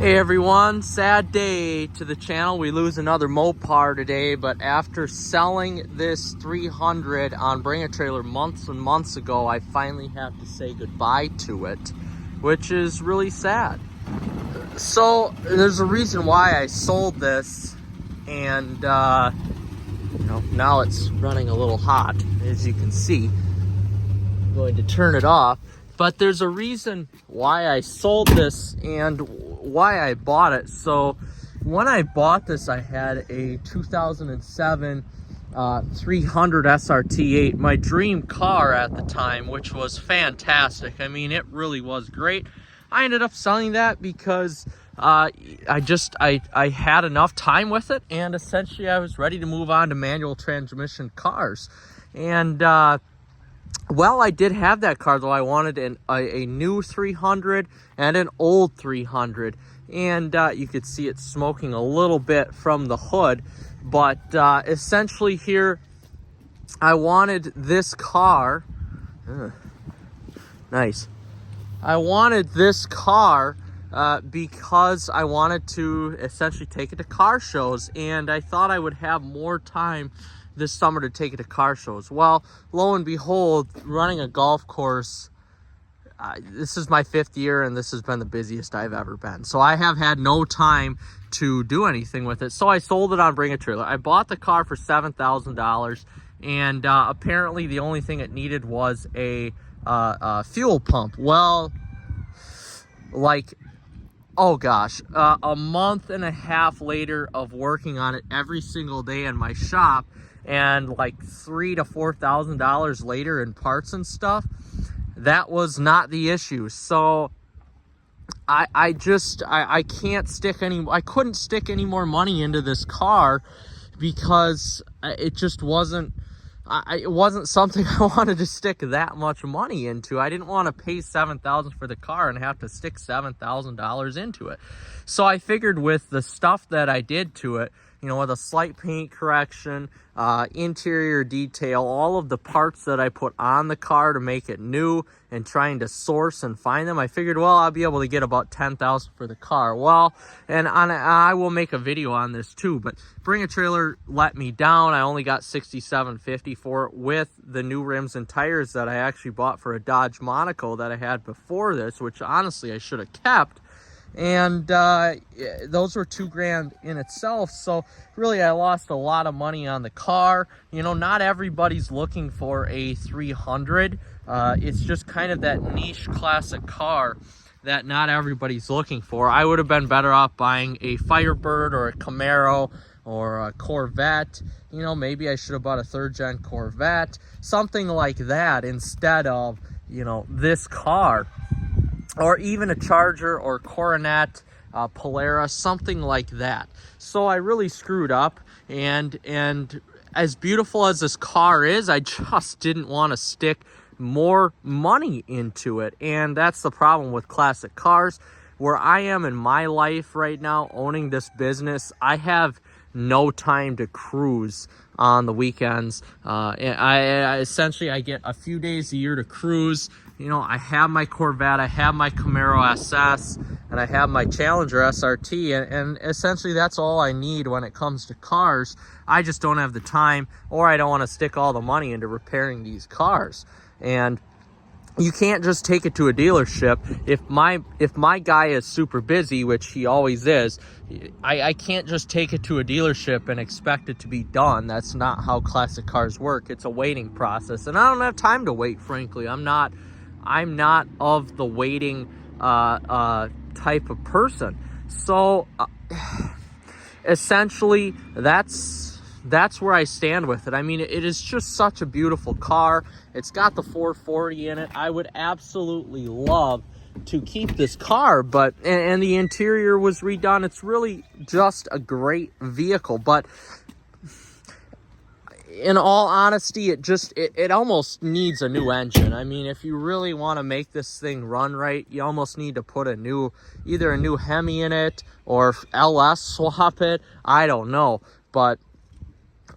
Hey everyone, sad day to the channel. We lose another Mopar today, but after selling this 300 on Bring a Trailer months and months ago, I finally have to say goodbye to it, which is really sad. So there's a reason why I sold this, and now it's running a little hot, as you can see. I'm going to turn it off. But there's a reason why I sold this and why I bought it. So when I bought this, I had a 2007 300 SRT8, my dream car at the time, which was fantastic. I mean, it really was great. I ended up selling that because I had enough time with it, and essentially I was ready to move on to manual transmission cars. And well, I did have that car, though. I wanted a new 300 and an old 300. And you could see it smoking a little bit from the hood. But essentially here, I wanted this car. Nice. I wanted this car because I wanted to essentially take it to car shows. And I thought I would have more time this summer to take it to car shows. Well, lo and behold, running a golf course, this is my 5th year, and this has been the busiest I've ever been. So I have had no time to do anything with it. So I sold it on Bring a Trailer. I bought the car for $7,000, and apparently the only thing it needed was a fuel pump. Well, like, oh gosh, a month and a half later of working on it every single day in my shop, and like $3,000 to $4,000 later in parts and stuff, that was not the issue. So I couldn't stick any more money into this car because it just wasn't it wasn't something I wanted to stick that much money into. I didn't want to pay $7,000 for the car and have to stick $7,000 into it. So I figured with the stuff that I did to it, with a slight paint correction, interior detail, all of the parts that I put on the car to make it new, and trying to source and find them, I figured, well, I'll be able to get about $10,000 for the car. Well, and I will make a video on this too, but Bring a Trailer let me down. I only got $67.50 for it with the new rims and tires that I actually bought for a Dodge Monaco that I had before this, which honestly I should have kept. And those were $2,000 in itself. So really I lost a lot of money on the car. Not everybody's looking for a 300. It's just kind of that niche classic car that not everybody's looking for. I would have been better off buying a Firebird or a Camaro or a Corvette. Maybe I should have bought a 3rd gen Corvette, something like that, instead of this car. Or even a Charger or Coronet, Polaris, something like that. So I really screwed up, and as beautiful as this car is, I just didn't want to stick more money into it. And that's the problem with classic cars. Where I am in my life right now, owning this business, I have no time to cruise on the weekends. I essentially get a few days a year to cruise. I have my Corvette, I have my Camaro SS, and I have my Challenger SRT, and essentially that's all I need when it comes to cars. I just don't have the time, or I don't want to stick all the money into repairing these cars. And you can't just take it to a dealership. If my guy is super busy, which he always is, I can't just take it to a dealership and expect it to be done. That's not how classic cars work. It's a waiting process, and I don't have time to wait, frankly. I'm not of the waiting type of person. So essentially that's where I stand with it. I mean, it is just such a beautiful car. It's got the 440 in it. I would absolutely love to keep this car, but and the interior was redone. It's really just a great vehicle, but in all honesty, it almost needs a new engine. I mean, if you really want to make this thing run right, you almost need to put either a new Hemi in it or LS swap it. I don't know, but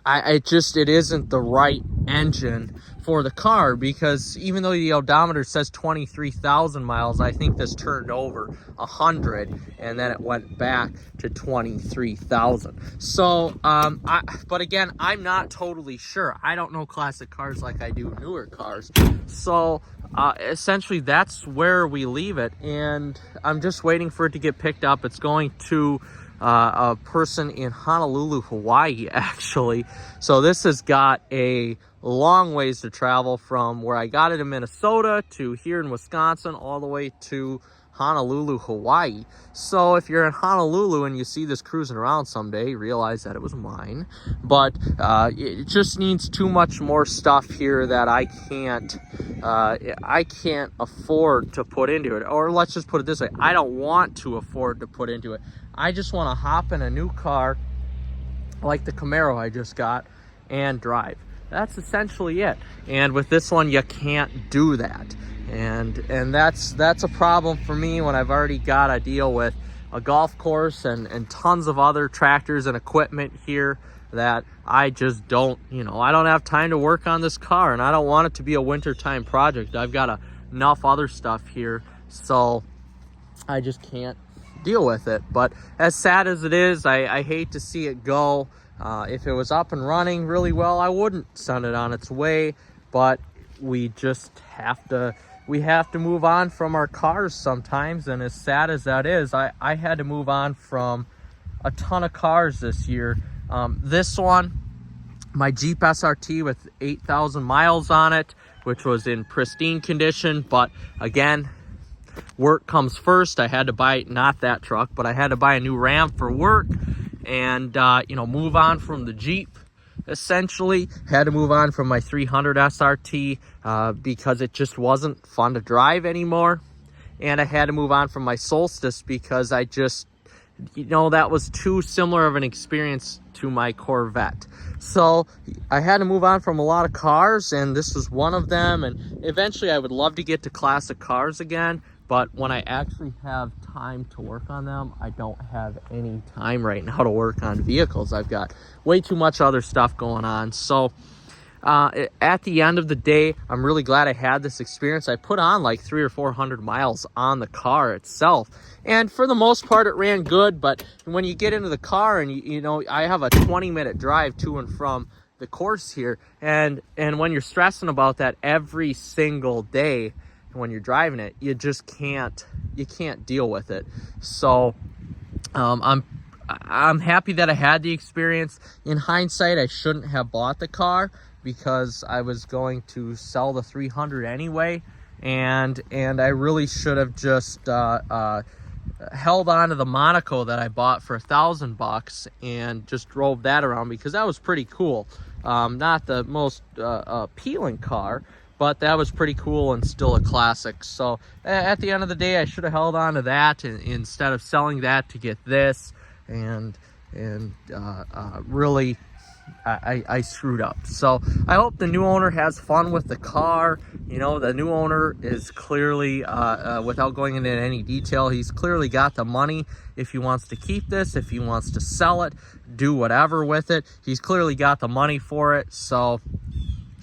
it isn't the right engine for the car, because even though the odometer says 23,000 miles, I think this turned over 100 and then it went back to 23,000. So but again, I'm not totally sure. I don't know classic cars like I do newer cars. So essentially that's where we leave it, and I'm just waiting for it to get picked up. It's going to a person in Honolulu, Hawaii, actually. So this has got a long ways to travel from where I got it in Minnesota to here in Wisconsin, all the way to Honolulu, Hawaii. So if you're in Honolulu and you see this cruising around someday, realize that it was mine. But it just needs too much more stuff here that I can't afford to put into it. Or let's just put it this way, I don't want to afford to put into it. I just want to hop in a new car like the Camaro I just got and drive. That's essentially it. And with this one, you can't do that. And that's a problem for me when I've already got to deal with a golf course and tons of other tractors and equipment here that I just don't, I don't have time to work on this car, and I don't want it to be a wintertime project. I've got enough other stuff here, so I just can't deal with it. But as sad as it is, I hate to see it go. If it was up and running really well, I wouldn't send it on its way, but we just have to move on from our cars sometimes. And as sad as that is, I had to move on from a ton of cars this year. This one, my Jeep SRT with 8,000 miles on it, which was in pristine condition, but again, work comes first. I had to buy, not that truck, but I had to buy a new Ram for work, and move on from the Jeep. Essentially had to move on from my 300 SRT because it just wasn't fun to drive anymore, and I had to move on from my Solstice because I just, that was too similar of an experience to my Corvette. So I had to move on from a lot of cars, and this was one of them. And eventually I would love to get to classic cars again, but when I actually have time to work on them, I don't have any time right now to work on vehicles. I've got way too much other stuff going on. So at the end of the day, I'm really glad I had this experience. I put on like 300 or 400 miles on the car itself, and for the most part it ran good. But when you get into the car and I have a 20-minute drive to and from the course here, and when you're stressing about that every single day when you're driving it, you just can't deal with it. So I'm happy that I had the experience. In hindsight, I shouldn't have bought the car because I was going to sell the 300 anyway, and I really should have just held on to the Monaco that I bought for $1,000 and just drove that around, because that was pretty cool. Not the most appealing car, but that was pretty cool and still a classic. So at the end of the day, I should have held on to that instead of selling that to get this, and really I screwed up. So I hope the new owner has fun with the car. The new owner is clearly, without going into any detail, he's clearly got the money. If he wants to keep this, if he wants to sell it, do whatever with it, he's clearly got the money for it. So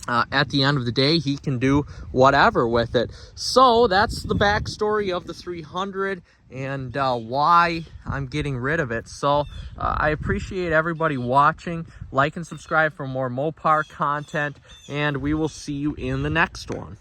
at the end of the day, he can do whatever with it. So that's the backstory of the 300 and why I'm getting rid of it. So I appreciate everybody watching. Like and subscribe for more Mopar content, and we will see you in the next one.